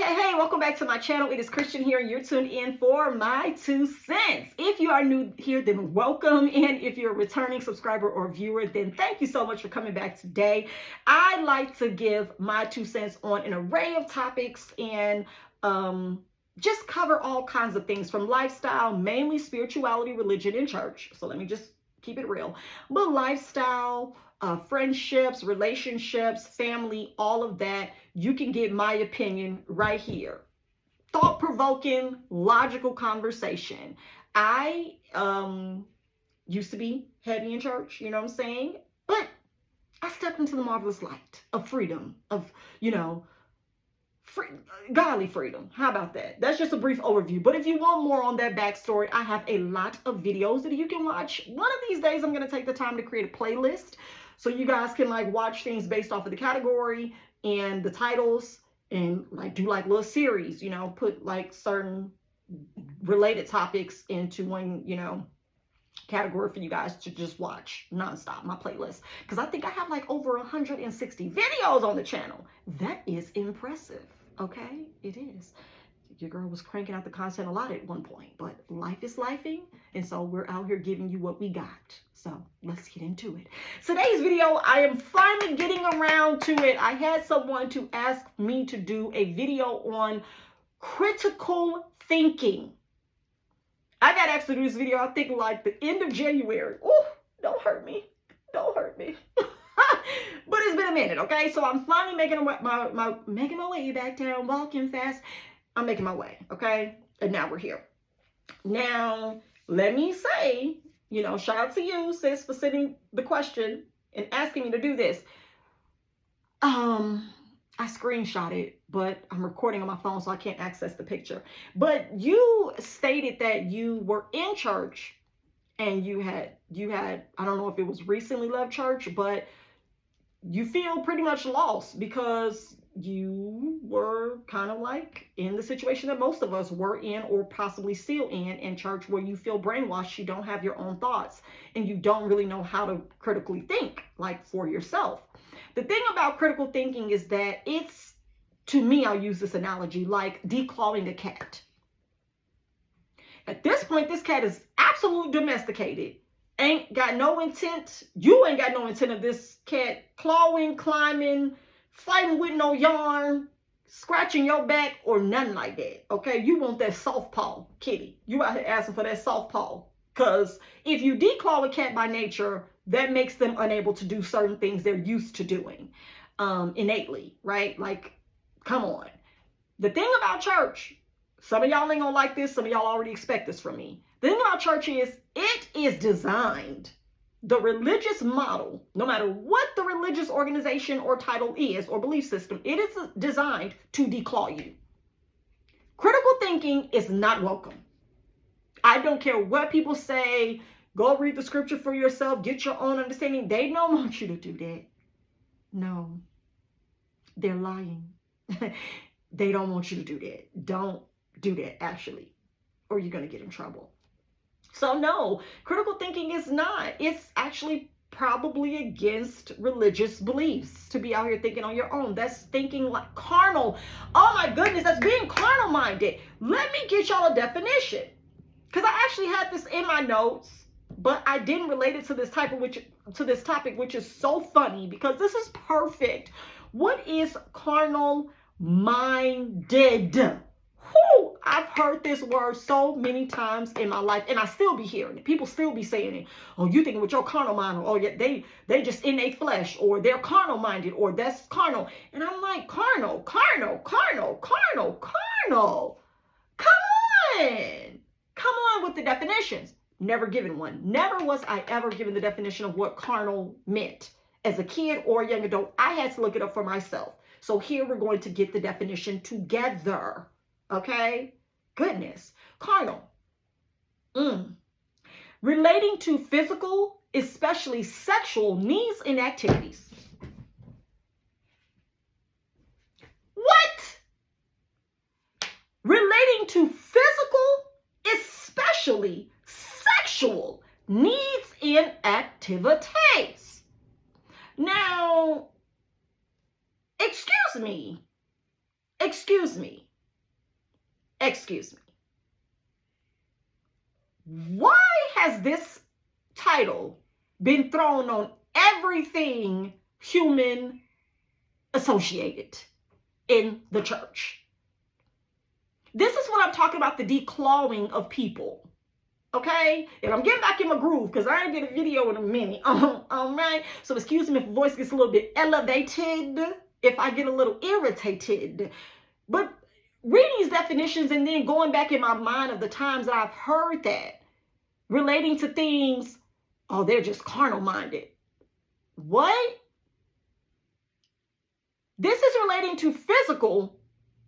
Hey, welcome back to my channel. It is Christian here, and you're tuned in for my 2 cents. If you are new here, then welcome. And if you're a returning subscriber or viewer, then thank you so much for coming back today. I like to give my 2 cents on an array of topics and just cover all kinds of things from lifestyle, mainly spirituality, religion, and church. So let me just keep it real. But lifestyle, friendships, relationships, family, all of that, you can get my opinion right here. Thought-provoking, logical conversation. I used to be heavy in church, you know what I'm saying? But I stepped into the marvelous light of freedom, of, godly freedom. How about that? That's just a brief overview. But if you want more on that backstory, I have a lot of videos that you can watch. One of these days, I'm going to take the time to create a playlist so you guys can watch things based off of the category and the titles, and do little series, put certain related topics into one, category for you guys to just watch nonstop, my playlist. Because I think I have over 160 videos on the channel. That is impressive. Okay, it is. Your girl was cranking out the content a lot at one point, but life is lifing, and so we're out here giving you what we got. So let's get into it. Today's video, I am finally getting around to it. I had someone to ask me to do a video on critical thinking. I got asked to do this video, I think the end of January. Oh, don't hurt me. Don't hurt me. But it's been a minute, okay? So I'm finally making my way back down, walking fast. I'm making my way, okay? And now we're here. Now, let me say, shout out to you, sis, for sending the question and asking me to do this. I screenshot it, but I'm recording on my phone, so I can't access the picture. But you stated that you were in church and you had, I don't know if it was recently left church, but you feel pretty much lost because you were kind of in the situation that most of us were in, or possibly still in church, where you feel brainwashed, you don't have your own thoughts, and you don't really know how to critically think for yourself. The thing about critical thinking is that it's, to me, I'll use this analogy, like declawing a cat. At this point, this cat is absolutely domesticated. Ain't got no intent. You ain't got no intent of this cat clawing, climbing, fighting with no yarn, scratching your back, or nothing like that. Okay, you want that soft paw kitty. You out here asking for that soft paw. Because if you declaw a cat by nature, that makes them unable to do certain things they're used to doing innately, right? Come on. The thing about church, some of y'all ain't gonna like this, some of y'all already expect this from me. The thing about church is, it is designed, the religious model, no matter what the religious organization or title is or belief system, it is designed to declaw you. Critical thinking is not welcome. I don't care what people say. Go read the scripture for yourself. Get your own understanding. They don't want you to do that. No, they're lying. They don't want you to do that. Don't do that, actually, or you're going to get in trouble. So no, critical thinking is not. It's actually probably against religious beliefs to be out here thinking on your own. That's thinking like carnal. Oh my goodness, that's being carnal minded. Let me get y'all a definition, because I actually had this in my notes, but I didn't relate it to this topic, which is so funny because this is perfect. What is carnal minded? Whew, I've heard this word so many times in my life, and I still be hearing it. People still be saying it. Oh, you thinking with your carnal mind, or oh yeah, they just in their flesh, or they're carnal minded, or that's carnal. And I'm like, carnal. Come on with the definitions. Never given one. Never was I ever given the definition of what carnal meant. As a kid or a young adult, I had to look it up for myself. So here we're going to get the definition together. Okay? Goodness. Carnal. Relating to physical, especially sexual needs and activities. What? Relating to physical, especially sexual needs and activities. Now, excuse me. Excuse me. Why has this title been thrown on everything human associated in the church? This is what I'm talking about, the declawing of people. Okay? And I'm getting back in my groove because I ain't did a video in a minute. All right? So excuse me if the voice gets a little bit elevated, if I get a little irritated. But reading these definitions and then going back in my mind of the times that I've heard that, relating to things, oh, they're just carnal minded. What? This is relating to physical,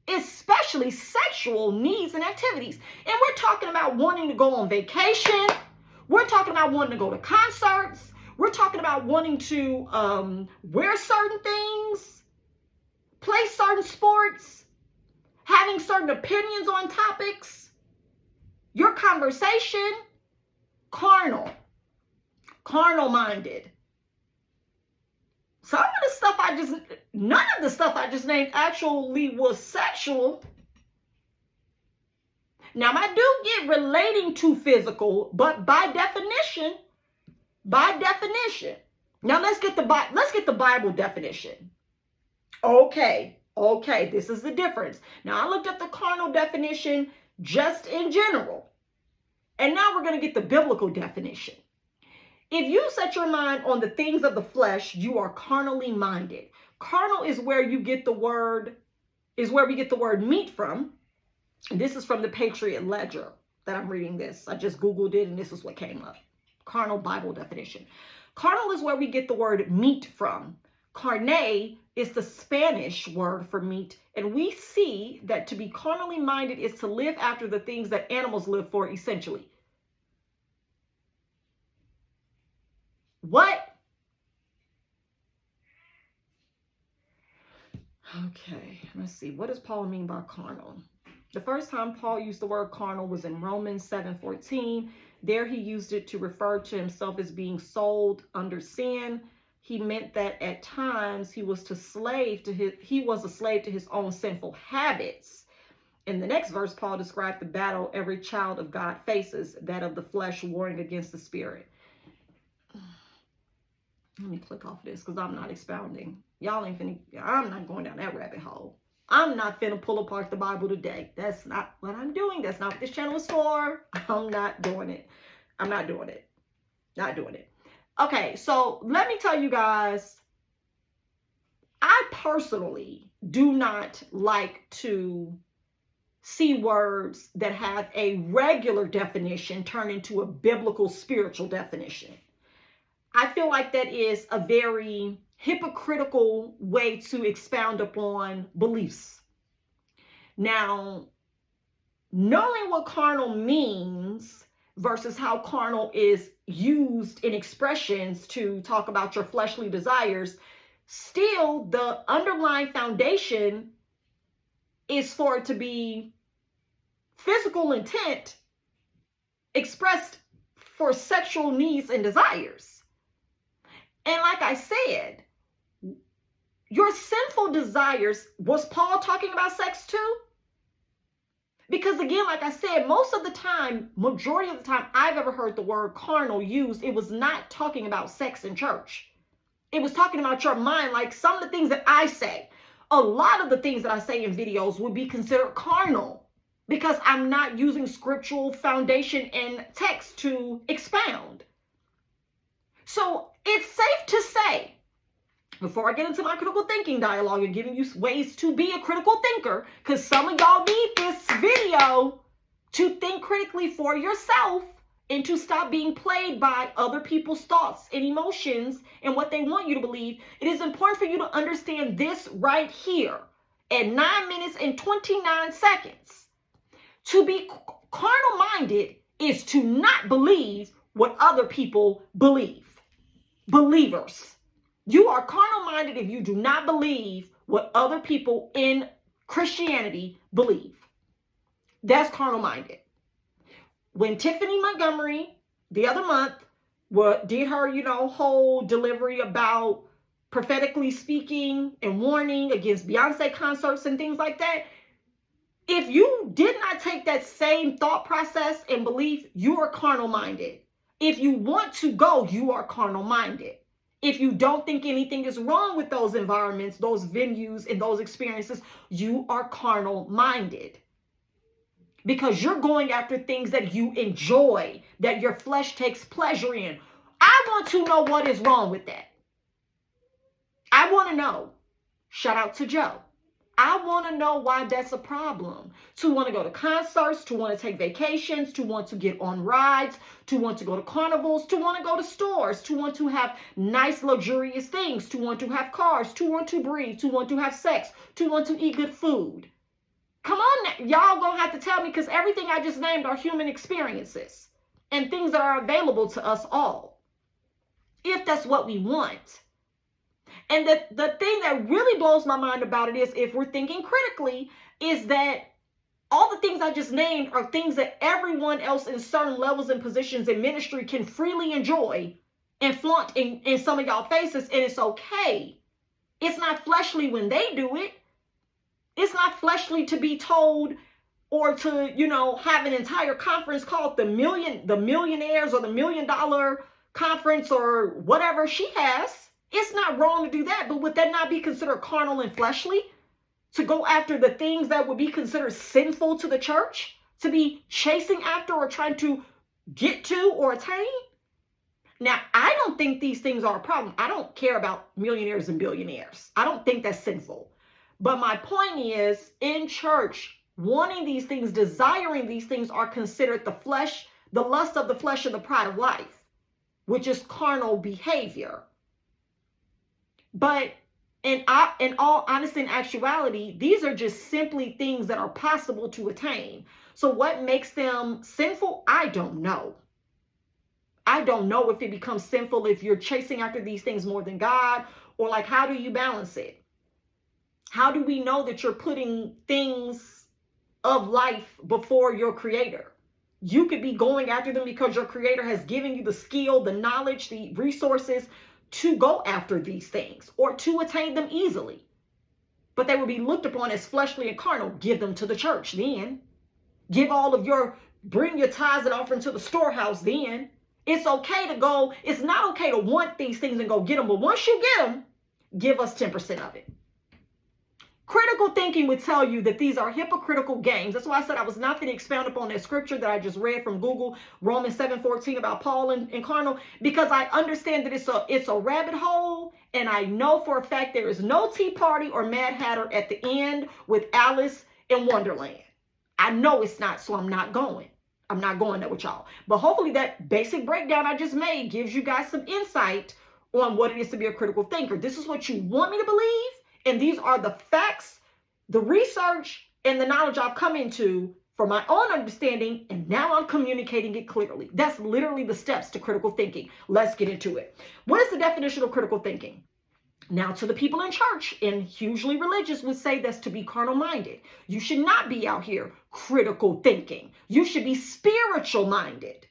especially sexual needs and activities. And we're talking about wanting to go on vacation. We're talking about wanting to go to concerts. We're talking about wanting to wear certain things, play certain sports, having certain opinions on topics. Your conversation, carnal minded. Some of the stuff none of the stuff I just named actually was sexual. Now, I do get relating to physical, but by definition. Now, let's get the Bible definition. Okay, this is the difference. Now, I looked at the carnal definition just in general. And now we're going to get the biblical definition. If you set your mind on the things of the flesh, you are carnally minded. Carnal is where we get the word meat from. This is from the Patriot Ledger that I'm reading this. I just Googled it and this is what came up. Carnal Bible definition. Carnal is where we get the word meat from. Carne is the Spanish word for meat. And we see that to be carnally minded is to live after the things that animals live for, essentially. What? Okay, let's see. What does Paul mean by carnal? The first time Paul used the word carnal was in Romans 7:14. There he used it to refer to himself as being sold under sin. He meant that at times he was a slave to his own sinful habits. In the next verse, Paul described the battle every child of God faces, that of the flesh warring against the spirit. Let me click off this because I'm not expounding. I'm not going down that rabbit hole. I'm not finna pull apart the Bible today. That's not what I'm doing. That's not what this channel is for. I'm not doing it. Not doing it. Okay, so let me tell you guys, I personally do not like to see words that have a regular definition turn into a biblical spiritual definition. I feel like that is a very hypocritical way to expound upon beliefs. Now, knowing what carnal means versus how carnal is used in expressions to talk about your fleshly desires, still the underlying foundation is for it to be physical intent expressed for sexual needs and desires. And like I said, your sinful desires, was Paul talking about sex too? Because again, like I said, most of the time, majority of the time I've ever heard the word carnal used, it was not talking about sex in church. It was talking about your mind, like some of the things that I say. A lot of the things that I say in videos would be considered carnal because I'm not using scriptural foundation and text to expound. So it's safe to say, before I get into my critical thinking dialogue and giving you ways to be a critical thinker, because some of y'all need this video to think critically for yourself and to stop being played by other people's thoughts and emotions and what they want you to believe, it is important for you to understand this right here at 9 minutes and 29 seconds. To be carnal-minded is to not believe what other people believe. Believers. You are carnal-minded if you do not believe what other people in Christianity believe. That's carnal-minded. When Tiffany Montgomery, the other month, did her, whole delivery about prophetically speaking and warning against Beyonce concerts and things like that, If you did not take that same thought process and belief, you are carnal minded. If you want to go, you are carnal minded. If you don't think anything is wrong with those environments, those venues, and those experiences, you are carnal minded. Because you're going after things that you enjoy, that your flesh takes pleasure in. I want to know what is wrong with that. I want to know. Shout out to Joe. I want to know why that's a problem. To want to go to concerts, to want to take vacations, to want to get on rides, to want to go to carnivals, to want to go to stores, to want to have nice, luxurious things, to want to have cars, to want to breathe, to want to have sex, to want to eat good food. Come on now. Y'all gonna have to tell me, because everything I just named are human experiences and things that are available to us all, if that's what we want. And the thing that really blows my mind about it is, if we're thinking critically, is that all the things I just named are things that everyone else in certain levels and positions in ministry can freely enjoy and flaunt in some of y'all faces, and it's okay. It's not fleshly when they do it. It's not fleshly to be told or to, have an entire conference called the Millionaires or the $1 Million Conference or whatever she has. It's not wrong to do that, but would that not be considered carnal and fleshly? To go after the things that would be considered sinful to the church? To be chasing after or trying to get to or attain? Now, I don't think these things are a problem. I don't care about millionaires and billionaires. I don't think that's sinful. But my point is, in church, wanting these things, desiring these things are considered the flesh, the lust of the flesh and the pride of life, which is carnal behavior. But in all honesty and actuality, these are just simply things that are possible to attain. So what makes them sinful? I don't know. I don't know if it becomes sinful if you're chasing after these things more than God, or like, how do you balance it? How do we know that you're putting things of life before your creator? You could be going after them because your creator has given you the skill, the knowledge, the resources to go after these things or to attain them easily. But they will be looked upon as fleshly and carnal. Give them to the church then. Bring your tithes and offering to the storehouse then. It's okay to go. It's not okay to want these things and go get them. But once you get them, give us 10% of it. Critical thinking would tell you that these are hypocritical games. That's why I said I was not going to expound upon that scripture that I just read from Google, Romans 7:14, about Paul and carnal, because I understand that it's a rabbit hole, and I know for a fact there is no Tea Party or Mad Hatter at the end with Alice in Wonderland. I know it's not, so I'm not going. I'm not going there with y'all. But hopefully that basic breakdown I just made gives you guys some insight on what it is to be a critical thinker. This is what you want me to believe. And these are the facts, the research, and the knowledge I've come into for my own understanding, and now I'm communicating it clearly. That's literally the steps to critical thinking. Let's get into it. What is the definition of critical thinking? Now, to the people in church and hugely religious would say that's to be carnal-minded. You should not be out here critical thinking. You should be spiritual-minded.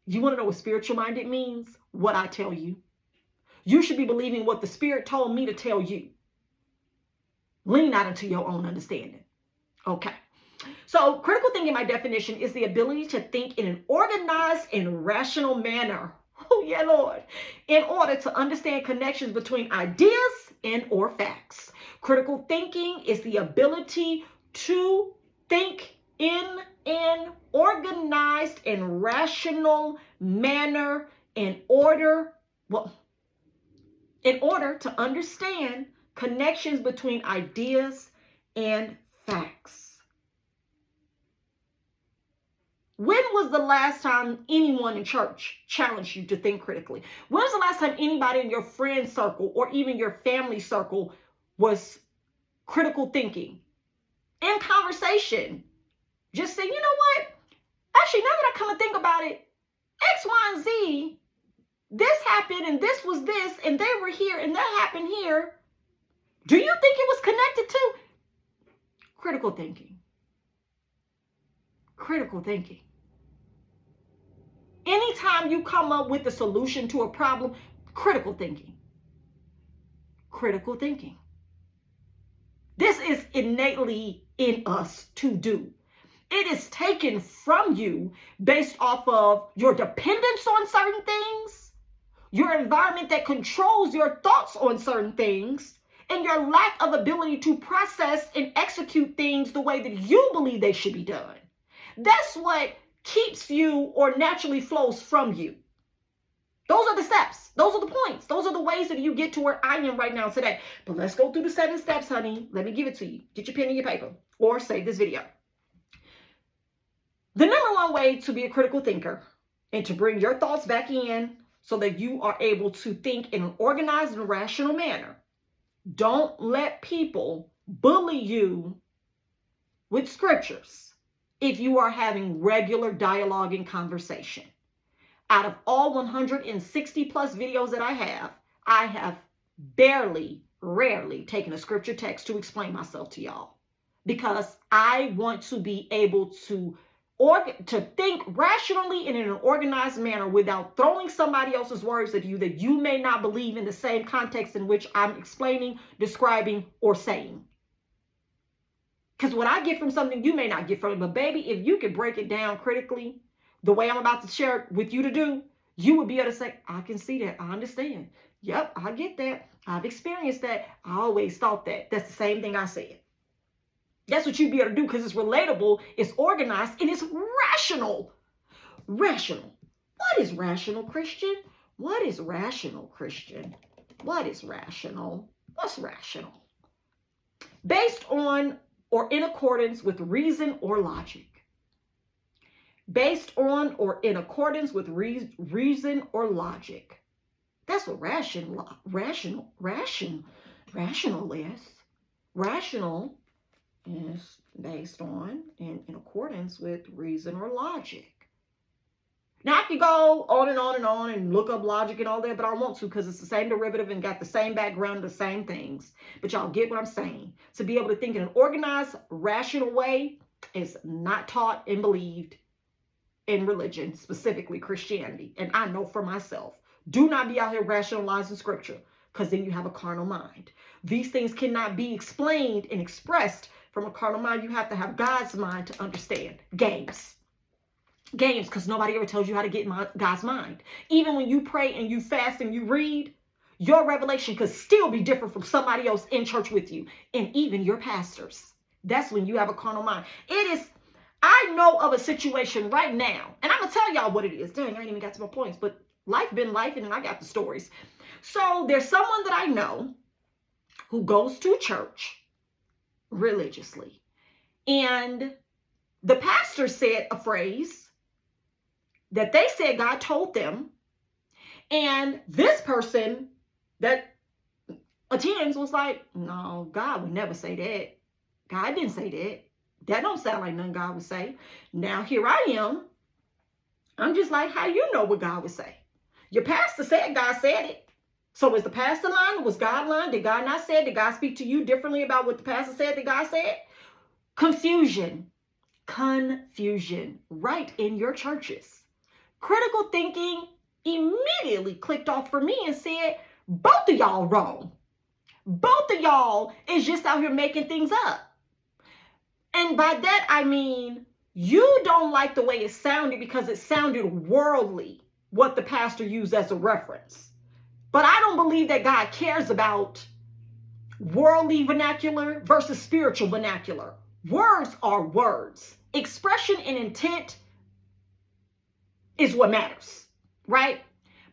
You want to know what spiritual-minded means? What I tell you. You should be believing what the Spirit told me to tell you. Lean not into your own understanding. Okay. So critical thinking, by definition, is the ability to think in an organized and rational manner. Oh, yeah, Lord. In order to understand connections between ideas and or facts. Critical thinking is the ability to think in an organized and rational manner in order to understand connections between ideas and facts. When was the last time anyone in church challenged you to think critically? When was the last time anybody in your friend circle or even your family circle was critical thinking? In conversation, just say, you know what? Actually, now that I come to think about it, X, Y, and Z, this happened and this was this and they were here and that happened here. Do you think it was connected to? Critical thinking. Critical thinking. Anytime you come up with a solution to a problem, critical thinking. Critical thinking. This is innately in us to do. It is taken from you based off of your dependence on certain things, your environment that controls your thoughts on certain things, and your lack of ability to process and execute things the way that you believe they should be done. That's what keeps you or naturally flows from you. Those are the steps. Those are the points. Those are the ways that you get to where I am right now today. But let's go through the 7 steps, honey. Let me give it to you. Get your pen and your paper or save this video. The number one way to be a critical thinker and to bring your thoughts back in so that you are able to think in an organized and rational manner. Don't let people bully you with scriptures if you are having regular dialogue and conversation. Out of all 160 plus videos that I have rarely taken a scripture text to explain myself to y'all, because I want to be able to think rationally and in an organized manner without throwing somebody else's words at you that you may not believe in the same context in which I'm explaining, describing, or saying. Because what I get from something, you may not get from it. But baby, if you could break it down critically, the way I'm about to share it with you to do, you would be able to say, I can see that. I understand. Yep, I get that. I've experienced that. I always thought that. That's the same thing I said. That's what you'd be able to do because it's relatable, it's organized, and it's rational. Rational. What is rational, Christian? What is rational, Christian? What is rational? What's rational? Based on or in accordance with reason or logic. Based on or in accordance with reason or logic. That's what rational is. Rational is based on and in accordance with reason or logic. Now I could go on and on and on and look up logic and all that, but I don't want to because it's the same derivative and got the same background, the same things. But y'all get what I'm saying. To be able to think in an organized, rational way is not taught and believed in religion, specifically Christianity. And I know for myself, do not be out here rationalizing scripture because then you have a carnal mind. These things cannot be explained and expressed from a carnal mind. You have to have God's mind to understand. Games, because nobody ever tells you how to get in God's mind. Even when you pray and you fast and you read, your revelation could still be different from somebody else in church with you, and even your pastors. That's when you have a carnal mind. I know of a situation right now, and I'm going to tell y'all what it is. Dang, I ain't even got to my points, but life been life, and I got the stories. So there's someone that I know who goes to church religiously, and the pastor said a phrase that they said God told them, and this person that attends was like, no, God would never say that. God didn't say that. That don't sound like nothing God would say. Now here I am. I'm just like, how you know what God would say? Your pastor said God said it. So was the pastor lying or was God lying? Did God not say it? Did God speak to you differently about what the pastor said that God said? Confusion right in your churches. Critical thinking immediately clicked off for me and said, both of y'all wrong. Both of y'all is just out here making things up. And by that, I mean, you don't like the way it sounded because it sounded worldly, what the pastor used as a reference. But I don't believe that God cares about worldly vernacular versus spiritual vernacular. Words are words. Expression and intent is what matters, right?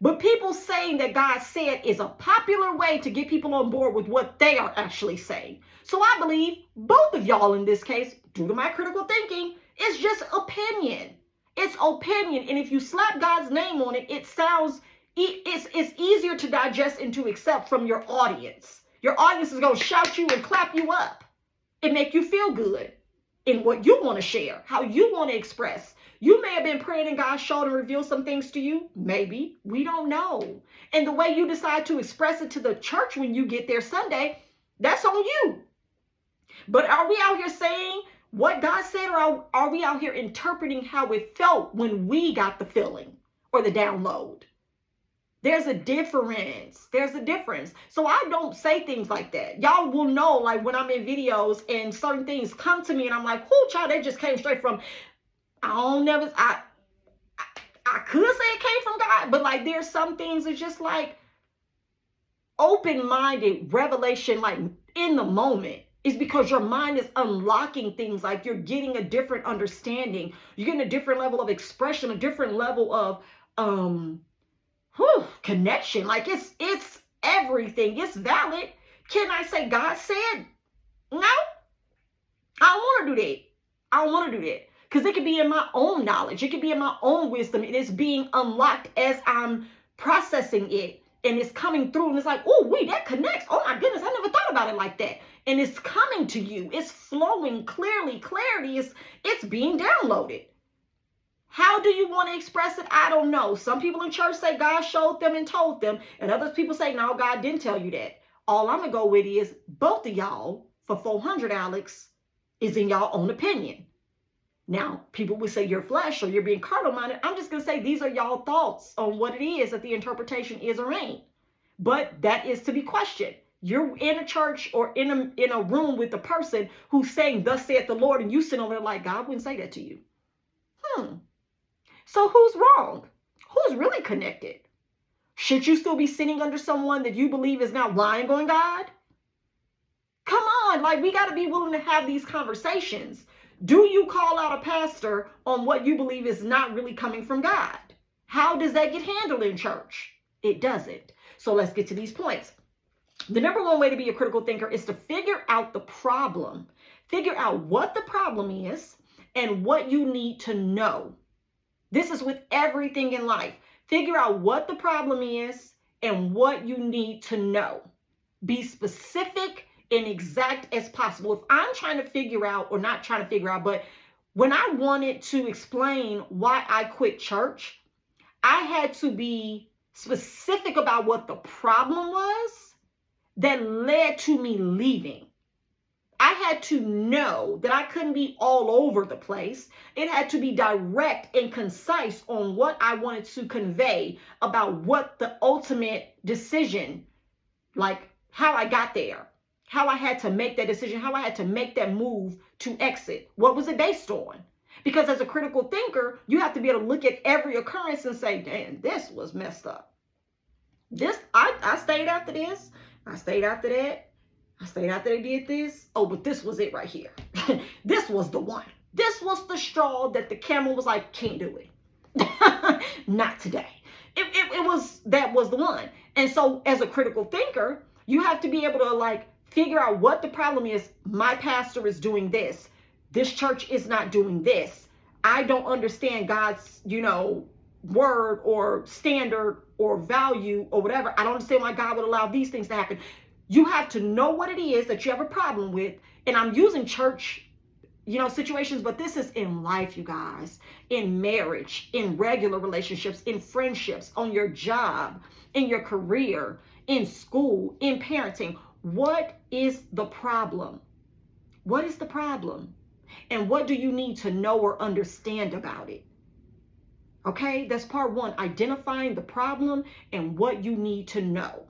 But people saying that God said is a popular way to get people on board with what they are actually saying. So I believe both of y'all in this case, due to my critical thinking, it's just opinion. It's opinion. And if you slap God's name on it, it's easier to digest and to accept from your audience. Your audience is going to shout you and clap you up and make you feel good in what you want to share, how you want to express. You may have been praying and God showed and revealed some things to you. Maybe. We don't know. And the way you decide to express it to the church when you get there Sunday, that's on you. But are we out here saying what God said, or are we out here interpreting how it felt when we got the feeling or the download? There's a difference. There's a difference. So I don't say things like that. Y'all will know, like, when I'm in videos and certain things come to me and I'm like, whoo, child, they just came straight from, I could say it came from God, but like there's some things that's just like open-minded revelation, like in the moment. Is because your mind is unlocking things, like you're getting a different understanding. You're getting a different level of expression, a different level of connection. Like it's everything. It's valid. Can I say God said? No, I don't want to do that. I don't want to do that. Because it could be in my own knowledge. It could be in my own wisdom. And it's being unlocked as I'm processing it. And it's coming through. And it's like, oh, wait, that connects. Oh, my goodness. I never thought about it like that. And it's coming to you. It's flowing clearly. Clarity is, it's being downloaded. How do you want to express it? I don't know. Some people in church say God showed them and told them. And other people say, no, God didn't tell you that. All I'm going to go with is both of y'all for 400, Alex, is in y'all own opinion. Now, people would say you're flesh or you're being carnal minded. I'm just going to say these are y'all thoughts on what it is that the interpretation is or ain't. But that is to be questioned. You're in a church or in a room with a person who's saying, thus saith the Lord, and you sit over there like, God wouldn't say that to you. So who's wrong? Who's really connected? Should you still be sitting under someone that you believe is now lying on God? Come on, like we got to be willing to have these conversations. Do you call out a pastor on what you believe is not really coming from God? How does that get handled in church? It doesn't. So let's get to these points. The number one way to be a critical thinker is to figure out the problem. Figure out what the problem is and what you need to know. This is with everything in life. Figure out what the problem is and what you need to know. Be specific and exact as possible. If I'm trying to figure out, or not trying to figure out, but when I wanted to explain why I quit church, I had to be specific about what the problem was that led to me leaving. I had to know that I couldn't be all over the place. It had to be direct and concise on what I wanted to convey about what the ultimate decision, like how I got there, how I had to make that decision, how I had to make that move to exit. What was it based on? Because as a critical thinker, you have to be able to look at every occurrence and say, damn, this was messed up. I stayed after this. I stayed after that. I stayed after they did this. Oh, but this was it right here. This was the one. This was the straw that the camel was like, can't do it. Not today. That was the one. And so as a critical thinker, you have to be able to like figure out what the problem is. My pastor is doing this. This church is not doing this. I don't understand God's, word or standard or value or whatever. I don't understand why God would allow these things to happen. You have to know what it is that you have a problem with. And I'm using church, situations, but this is in life, you guys, in marriage, in regular relationships, in friendships, on your job, in your career, in school, in parenting. What is the problem? What is the problem? And what do you need to know or understand about it? Okay, that's part one, identifying the problem and what you need to know.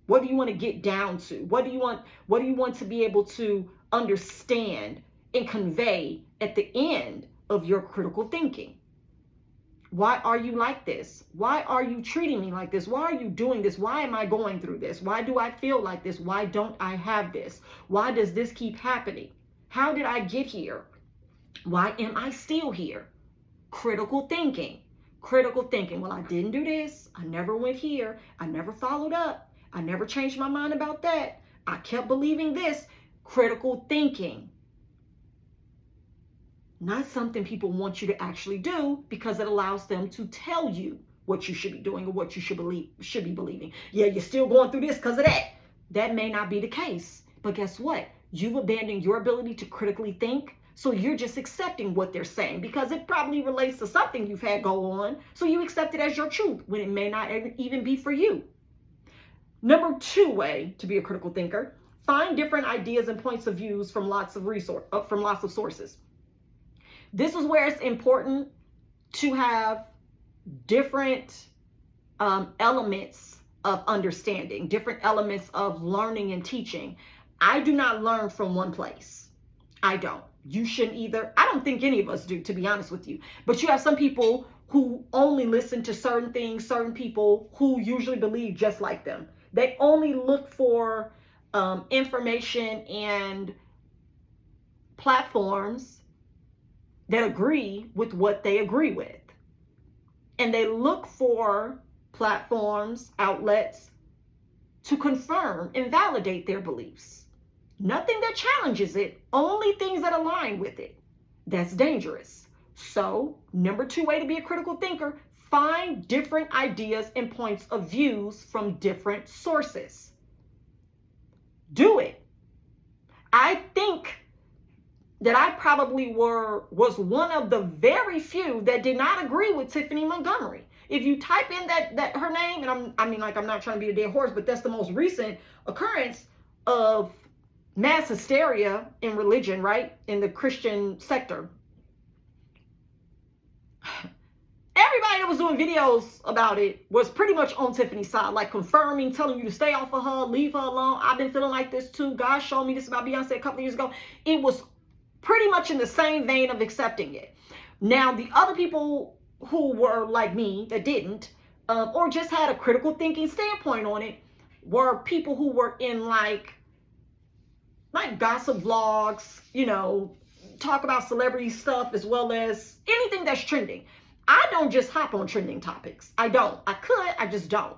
What do you want to get down to? What do you want to be able to understand and convey at the end of your critical thinking? Why are you like this? Why are you treating me like this? Why are you doing this? Why am I going through this? Why do I feel like this? Why don't I have this? Why does this keep happening? How did I get here? Why am I still here? Critical thinking. Critical thinking. Well, I didn't do this. I never went here. I never followed up. I never changed my mind about that. I kept believing this. Critical thinking. Not something people want you to actually do because it allows them to tell you what you should be doing or what you should be believing. Yeah, you're still going through this because of that. That may not be the case. But guess what? You've abandoned your ability to critically think. So you're just accepting what they're saying because it probably relates to something you've had go on. So you accept it as your truth when it may not even be for you. Number two way to be a critical thinker, find different ideas and points of views from lots of sources. This is where it's important to have different elements of understanding, different elements of learning and teaching. I do not learn from one place. I don't. You shouldn't either. I don't think any of us do, to be honest with you. But you have some people who only listen to certain things, certain people who usually believe just like them. They only look for information and platforms that agree with what they agree with. And they look for platforms, outlets to confirm and validate their beliefs. Nothing that challenges it, only things that align with it. That's dangerous. So, number 2 way to be a critical thinker, find different ideas and points of views from different sources. Do it. I think that I probably was one of the very few that did not agree with Tiffany Montgomery. If you type in that her name, and I'm not trying to be a dead horse, but that's the most recent occurrence of mass hysteria in religion, right? In the Christian sector. Everybody that was doing videos about it was pretty much on Tiffany's side, like confirming, telling you to stay off of her, leave her alone. I've been feeling like this too. God showed me this about Beyonce a couple of years ago. It was pretty much in the same vein of accepting it. Now, the other people who were like me that didn't, or just had a critical thinking standpoint on it, were people who were in like gossip vlogs, talk about celebrity stuff as well as anything that's trending. I don't just hop on trending topics. I don't. I could, I just don't.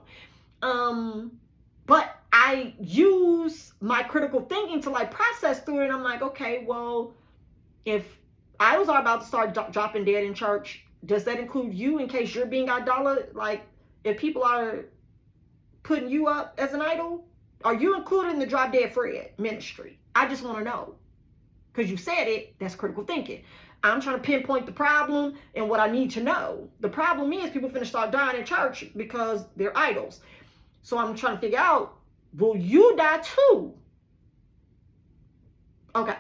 But I use my critical thinking to like process through it. And I'm like, okay, well, if idols are about to start dropping dead in church, does that include you in case you're being idolated? Like, if people are putting you up as an idol, are you included in the Drop Dead Fred ministry? I just want to know. Because you said it, that's critical thinking. I'm trying to pinpoint the problem and what I need to know. The problem is people finna start dying in church because they're idols. So I'm trying to figure out, will you die too? Okay.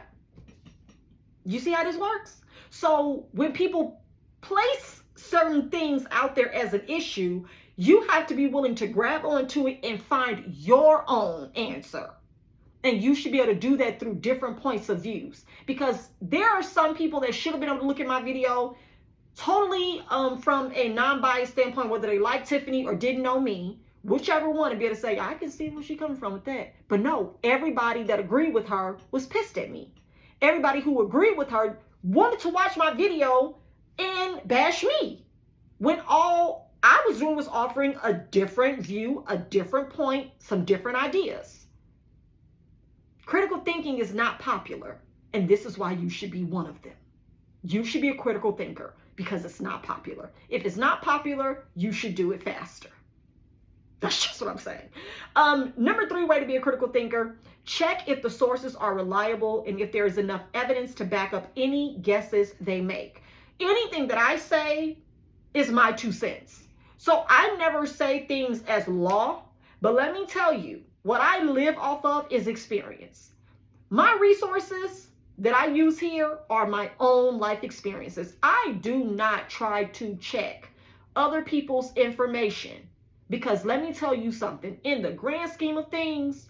You see how this works? So when people place certain things out there as an issue, you have to be willing to grab onto it and find your own answer. And you should be able to do that through different points of views. Because there are some people that should have been able to look at my video totally from a non-biased standpoint, whether they like Tiffany or didn't know me, whichever one, and be able to say, I can see where she's coming from with that. But no, everybody that agreed with her was pissed at me. Everybody who agreed with her wanted to watch my video and bash me, when all I was doing was offering a different view, a different point, some different ideas. Critical thinking is not popular, and this is why you should be one of them. You should be a critical thinker because it's not popular. If it's not popular, you should do it faster. That's just what I'm saying. Number 3 way to be a critical thinker, check if the sources are reliable and if there is enough evidence to back up any guesses they make. Anything that I say is my 2 cents. So I never say things as law, but let me tell you, what I live off of is experience. My resources that I use here are my own life experiences. I do not try to check other people's information because let me tell you something, in the grand scheme of things,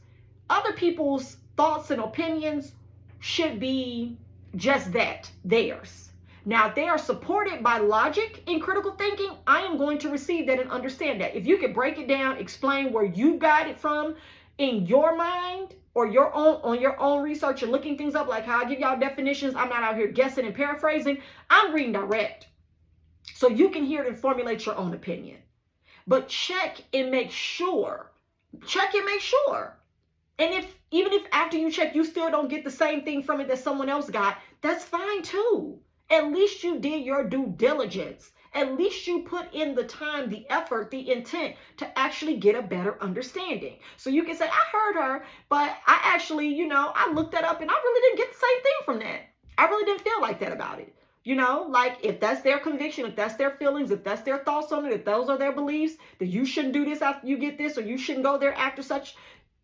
other people's thoughts and opinions should be just that, theirs. Now, if they are supported by logic and critical thinking, I am going to receive that and understand that. If you could break it down, explain where you got it from in your mind or your own on your own research and looking things up, like how I give y'all definitions. I'm not out here guessing and paraphrasing. I'm reading direct. So you can hear it and formulate your own opinion. But check and make sure. Check and make sure. And even if after you check, you still don't get the same thing from it that someone else got, that's fine too. At least you did your due diligence. At least you put in the time, the effort, the intent to actually get a better understanding. So you can say, I heard her, but I actually, I looked that up and I really didn't get the same thing from that. I really didn't feel like that about it. Like if that's their conviction, if that's their feelings, if that's their thoughts on it, if those are their beliefs, that you shouldn't do this after you get this, or you shouldn't go there after such,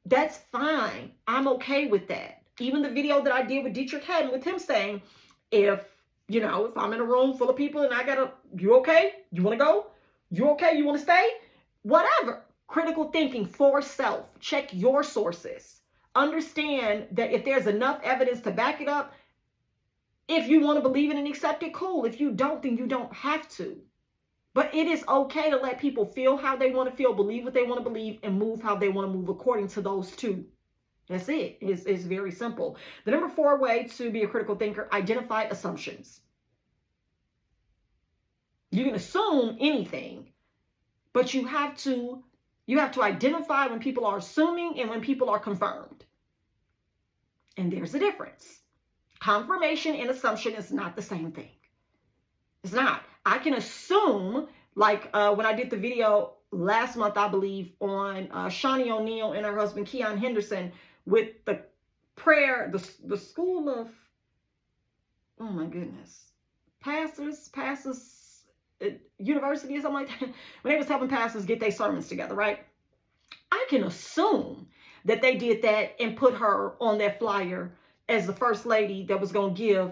that's fine. I'm okay with that. Even the video that I did with Dietrich Haddon, with him saying, if I'm in a room full of people and you okay? You want to go? You okay? You want to stay? whatever. Critical thinking for self. Check your sources. Understand that if there's enough evidence to back it up, if you want to believe it and accept it, cool. If you don't, then you don't have to. But it is okay to let people feel how they want to feel, believe what they want to believe, and move how they want to move according to those two. That's it. It's very simple. The number 4 way to be a critical thinker, identify assumptions. You can assume anything, but you have to identify when people are assuming and when people are confirmed. And there's a difference. Confirmation and assumption is not the same thing. It's not. I can assume, like when I did the video last month, I believe, on Shawnee O'Neal and her husband, Keon Henderson, with the prayer, the school of, oh my goodness, pastors, university or something like that, when they was helping pastors get their sermons together, right? I can assume that they did that and put her on their flyer as the first lady that was going to give,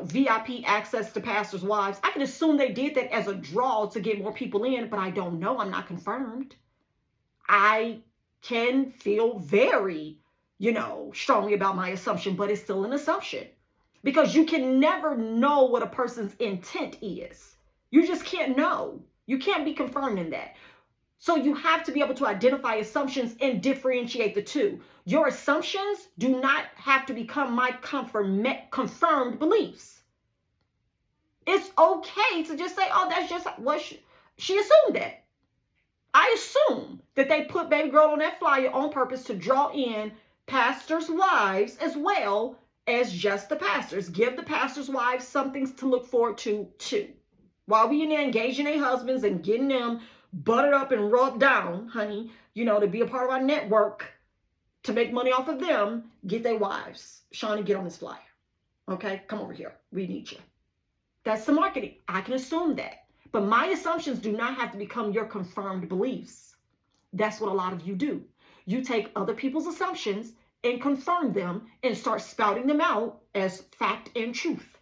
VIP access to pastors' wives. I can assume they did that as a draw to get more people in, but I don't know. I'm not confirmed. I can feel very, strongly about my assumption, but it's still an assumption because you can never know what a person's intent is. You just can't know. You can't be confirmed in that. So you have to be able to identify assumptions and differentiate the two. Your assumptions do not have to become my confirmed beliefs. It's okay to just say, oh, that's just what she assumed that. I assume that they put baby girl on that flyer on purpose to draw in pastors' wives as well as just the pastors. Give the pastors' wives something to look forward to too. While we in there engaging their husbands and getting them buttered up and rubbed down, honey, to be a part of our network, to make money off of them, get their wives. Shawnee, get on this flyer. Okay, come over here. We need you. That's the marketing. I can assume that. But my assumptions do not have to become your confirmed beliefs. That's what a lot of you do. You take other people's assumptions and confirm them and start spouting them out as fact and truth.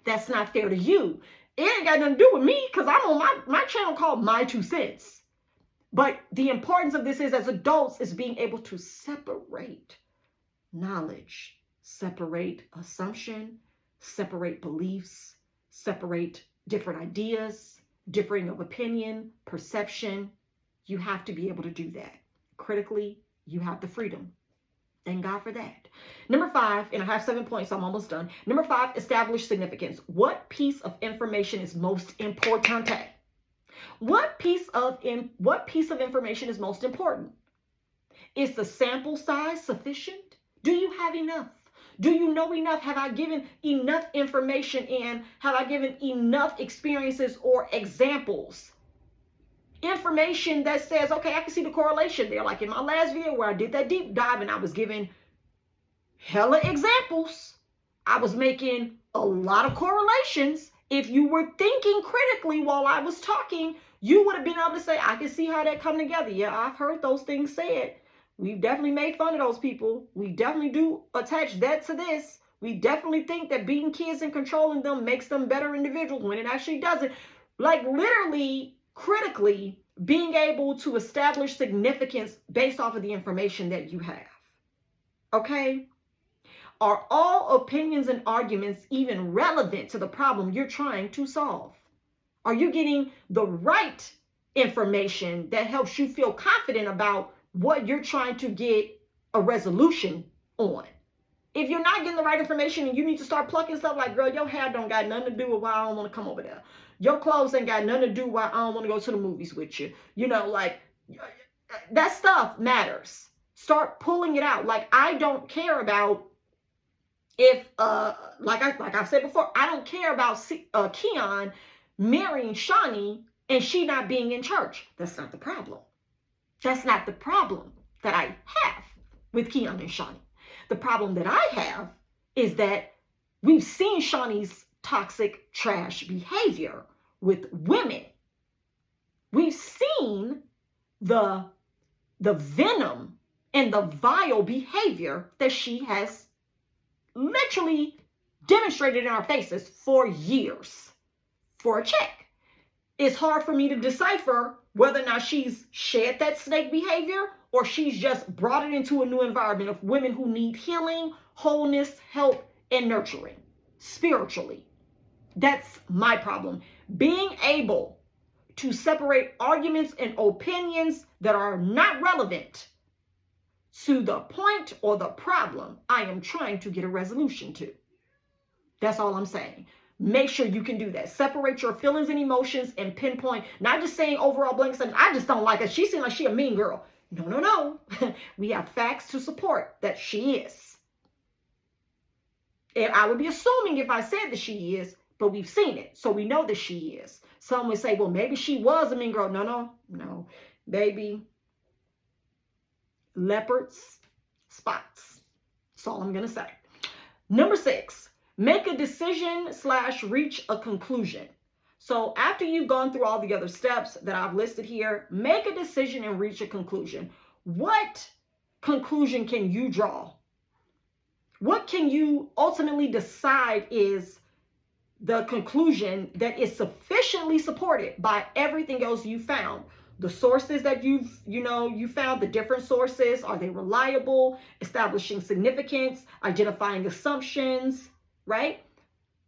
That's not fair to you. It ain't got nothing to do with me because I'm on my channel called My Two Cents. But the importance of this is, as adults, is being able to separate knowledge, separate assumption, separate beliefs, separate different ideas, differing of opinion, perception. You have to be able to do that. Critically, you have the freedom. Thank God for that. Number 5, and I have 7 points, so I'm almost done. Number 5, establish significance. What piece of information is most important? What piece of information is most important? Is the sample size sufficient? Do you have enough? Do you know enough? Have I given enough information and have I given enough experiences or examples? Information that says, okay, I can see the correlation there. Like in my last video where I did that deep dive and I was giving hella examples. I was making a lot of correlations. If you were thinking critically while I was talking, you would have been able to say, I can see how that come together. Yeah, I've heard those things said. We've definitely made fun of those people. We definitely do attach that to this. We definitely think that beating kids and controlling them makes them better individuals when it actually doesn't. Like literally, critically, being able to establish significance based off of the information that you have. Okay? Are all opinions and arguments even relevant to the problem you're trying to solve? Are you getting the right information that helps you feel confident about what you're trying to get a resolution on? If you're not getting the right information and you need to start plucking stuff like, girl, your hair don't got nothing to do with why I don't want to come over there. Your clothes ain't got nothing to do with why I don't want to go to the movies with you. Like that stuff matters. Start pulling it out. Like I don't care about if, like I've said before, I don't care about Keon marrying Shawnee and she not being in church. That's not the problem. That's not the problem that I have with Keon and Shawnee. The problem that I have is that we've seen Shawnee's toxic trash behavior with women. We've seen the venom and the vile behavior that she has literally demonstrated in our faces for years for a check. It's hard for me to decipher whether or not she's shed that snake behavior or she's just brought it into a new environment of women who need healing, wholeness, help, and nurturing spiritually. That's my problem. Being able to separate arguments and opinions that are not relevant to the point or the problem I am trying to get a resolution to. That's all I'm saying. Make sure you can do that. Separate your feelings and emotions and pinpoint, not just saying overall blank statements, I just don't like her. She seems like she a mean girl. No. We have facts to support that she is. And I would be assuming if I said that she is, but we've seen it. So we know that she is. Some would say, well, maybe she was a mean girl. No. Baby, leopards, spots. That's all I'm going to say. Number 6, make a decision / reach a conclusion. So after you've gone through all the other steps that I've listed here, make a decision and reach a conclusion. What conclusion can you draw? What can you ultimately decide is the conclusion that is sufficiently supported by everything else you found? The sources that you found, the different sources, are they reliable? Establishing significance, identifying assumptions, right?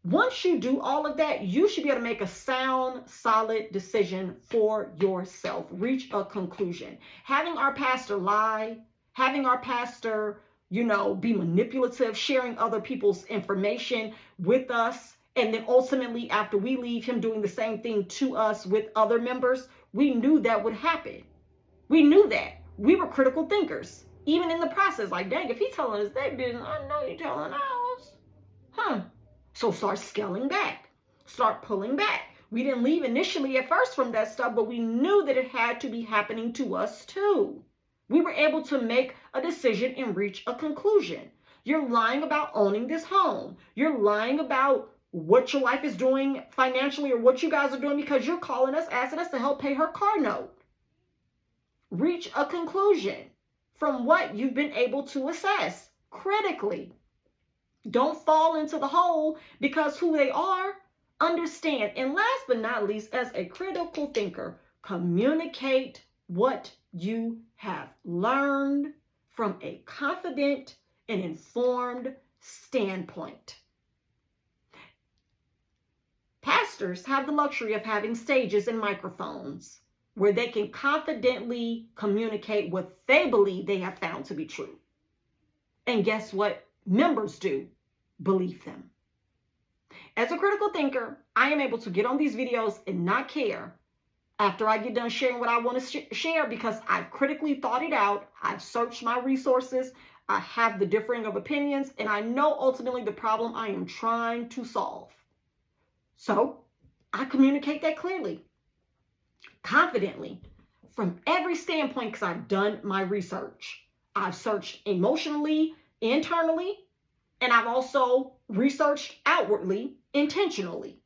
Once you do all of that, you should be able to make a sound, solid decision for yourself. Reach a conclusion. Having our pastor lie, having our pastor, be manipulative, sharing other people's information with us, and then ultimately after we leave, him doing the same thing to us with other members, we knew that would happen. We knew that. We were critical thinkers. Even in the process, like, dang, if he's telling us that business, I know you're telling ours. So start scaling back. Start pulling back. We didn't leave initially at first from that stuff, but we knew that it had to be happening to us too. We were able to make a decision and reach a conclusion. You're lying about owning this home. You're lying about what your wife is doing financially or what you guys are doing because you're calling us, asking us to help pay her car note. Reach a conclusion from what you've been able to assess critically. Don't fall into the hole because who they are. Understand. And last but not least, as a critical thinker, communicate what you have learned from a confident and informed standpoint. Pastors have the luxury of having stages and microphones where they can confidently communicate what they believe they have found to be true. And guess what? Members do believe them. As a critical thinker, I am able to get on these videos and not care after I get done sharing what I want to share because I've critically thought it out. I've searched my resources. I have the differing of opinions, and I know ultimately the problem I am trying to solve. So I communicate that clearly, confidently, from every standpoint because I've done my research. I've searched emotionally, internally, and I've also researched outwardly, intentionally,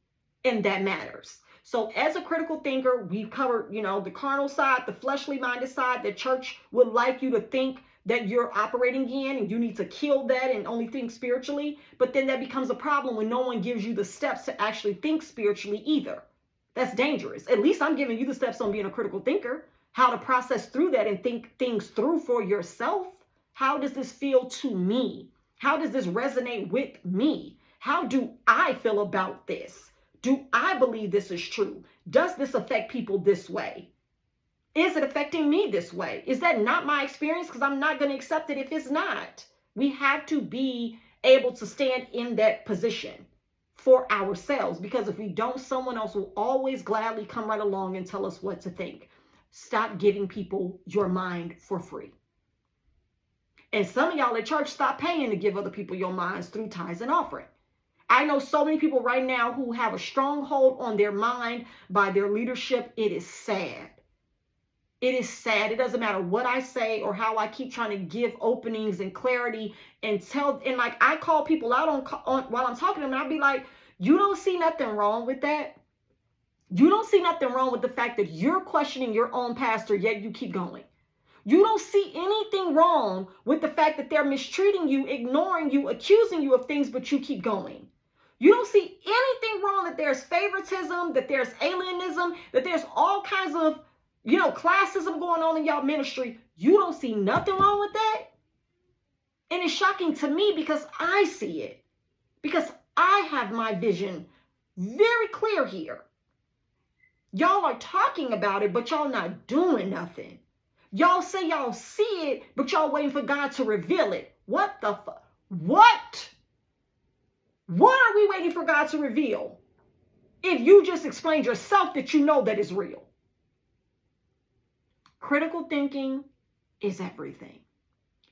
and that matters. So as a critical thinker, we've covered, the carnal side, the fleshly minded side that church would like you to think that you're operating in, and you need to kill that and only think spiritually. But then that becomes a problem when no one gives you the steps to actually think spiritually either. That's dangerous. At least I'm giving you the steps on being a critical thinker, how to process through that and think things through for yourself. How does this feel to me? How does this resonate with me? How do I feel about this? Do I believe this is true? Does this affect people this way? Is it affecting me this way? Is that not my experience? Because I'm not going to accept it if it's not. We have to be able to stand in that position for ourselves, because if we don't, someone else will always gladly come right along and tell us what to think. Stop giving people your mind for free. And some of y'all at church, stop paying to give other people your minds through tithes and offering. I know so many people right now who have a stronghold on their mind by their leadership. It is sad. It is sad. It doesn't matter what I say or how I keep trying to give openings and clarity and like I call people out on while I'm talking to them, and I'll be like, you don't see nothing wrong with that. You don't see nothing wrong with the fact that you're questioning your own pastor, yet you keep going. You don't see anything wrong with the fact that they're mistreating you, ignoring you, accusing you of things, but you keep going. You don't see anything wrong that there's favoritism, that there's alienism, that there's all kinds of classism going on in y'all ministry. You don't see nothing wrong with that. And it's shocking to me because I see it. Because I have my vision very clear here. Y'all are talking about it, but y'all not doing nothing. Y'all say y'all see it, but y'all waiting for God to reveal it. What the fuck? What? What are we waiting for God to reveal? If you just explained yourself that you know that it's real. Critical thinking is everything.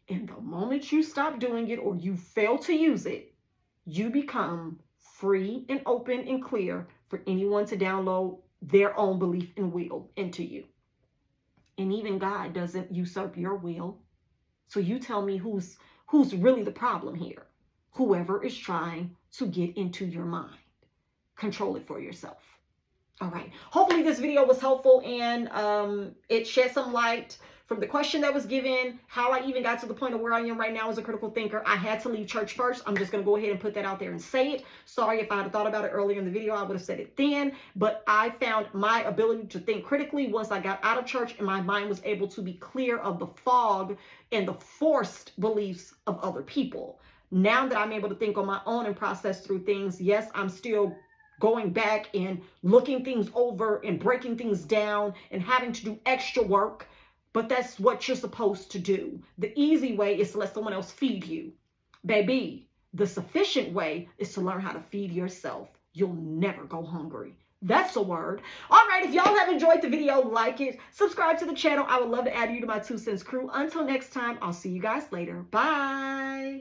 And the moment you stop doing it or you fail to use it, you become free and open and clear for anyone to download their own belief and will into you. And even God doesn't usurp your will. So you tell me who's really the problem here. Whoever is trying to get into your mind. Control it for yourself. All right. Hopefully this video was helpful and it shed some light from the question that was given, how I even got to the point of where I am right now as a critical thinker. I had to leave church first. I'm just going to go ahead and put that out there and say it. Sorry if I had thought about it earlier in the video, I would have said it then. But I found my ability to think critically once I got out of church and my mind was able to be clear of the fog and the forced beliefs of other people. Now that I'm able to think on my own and process through things, yes, I'm still going back and looking things over and breaking things down and having to do extra work. But that's what you're supposed to do. The easy way is to let someone else feed you. Baby, the sufficient way is to learn how to feed yourself. You'll never go hungry. That's a word. All right, if y'all have enjoyed the video, like it, subscribe to the channel. I would love to add you to my 2 cents crew. Until next time, I'll see you guys later. Bye.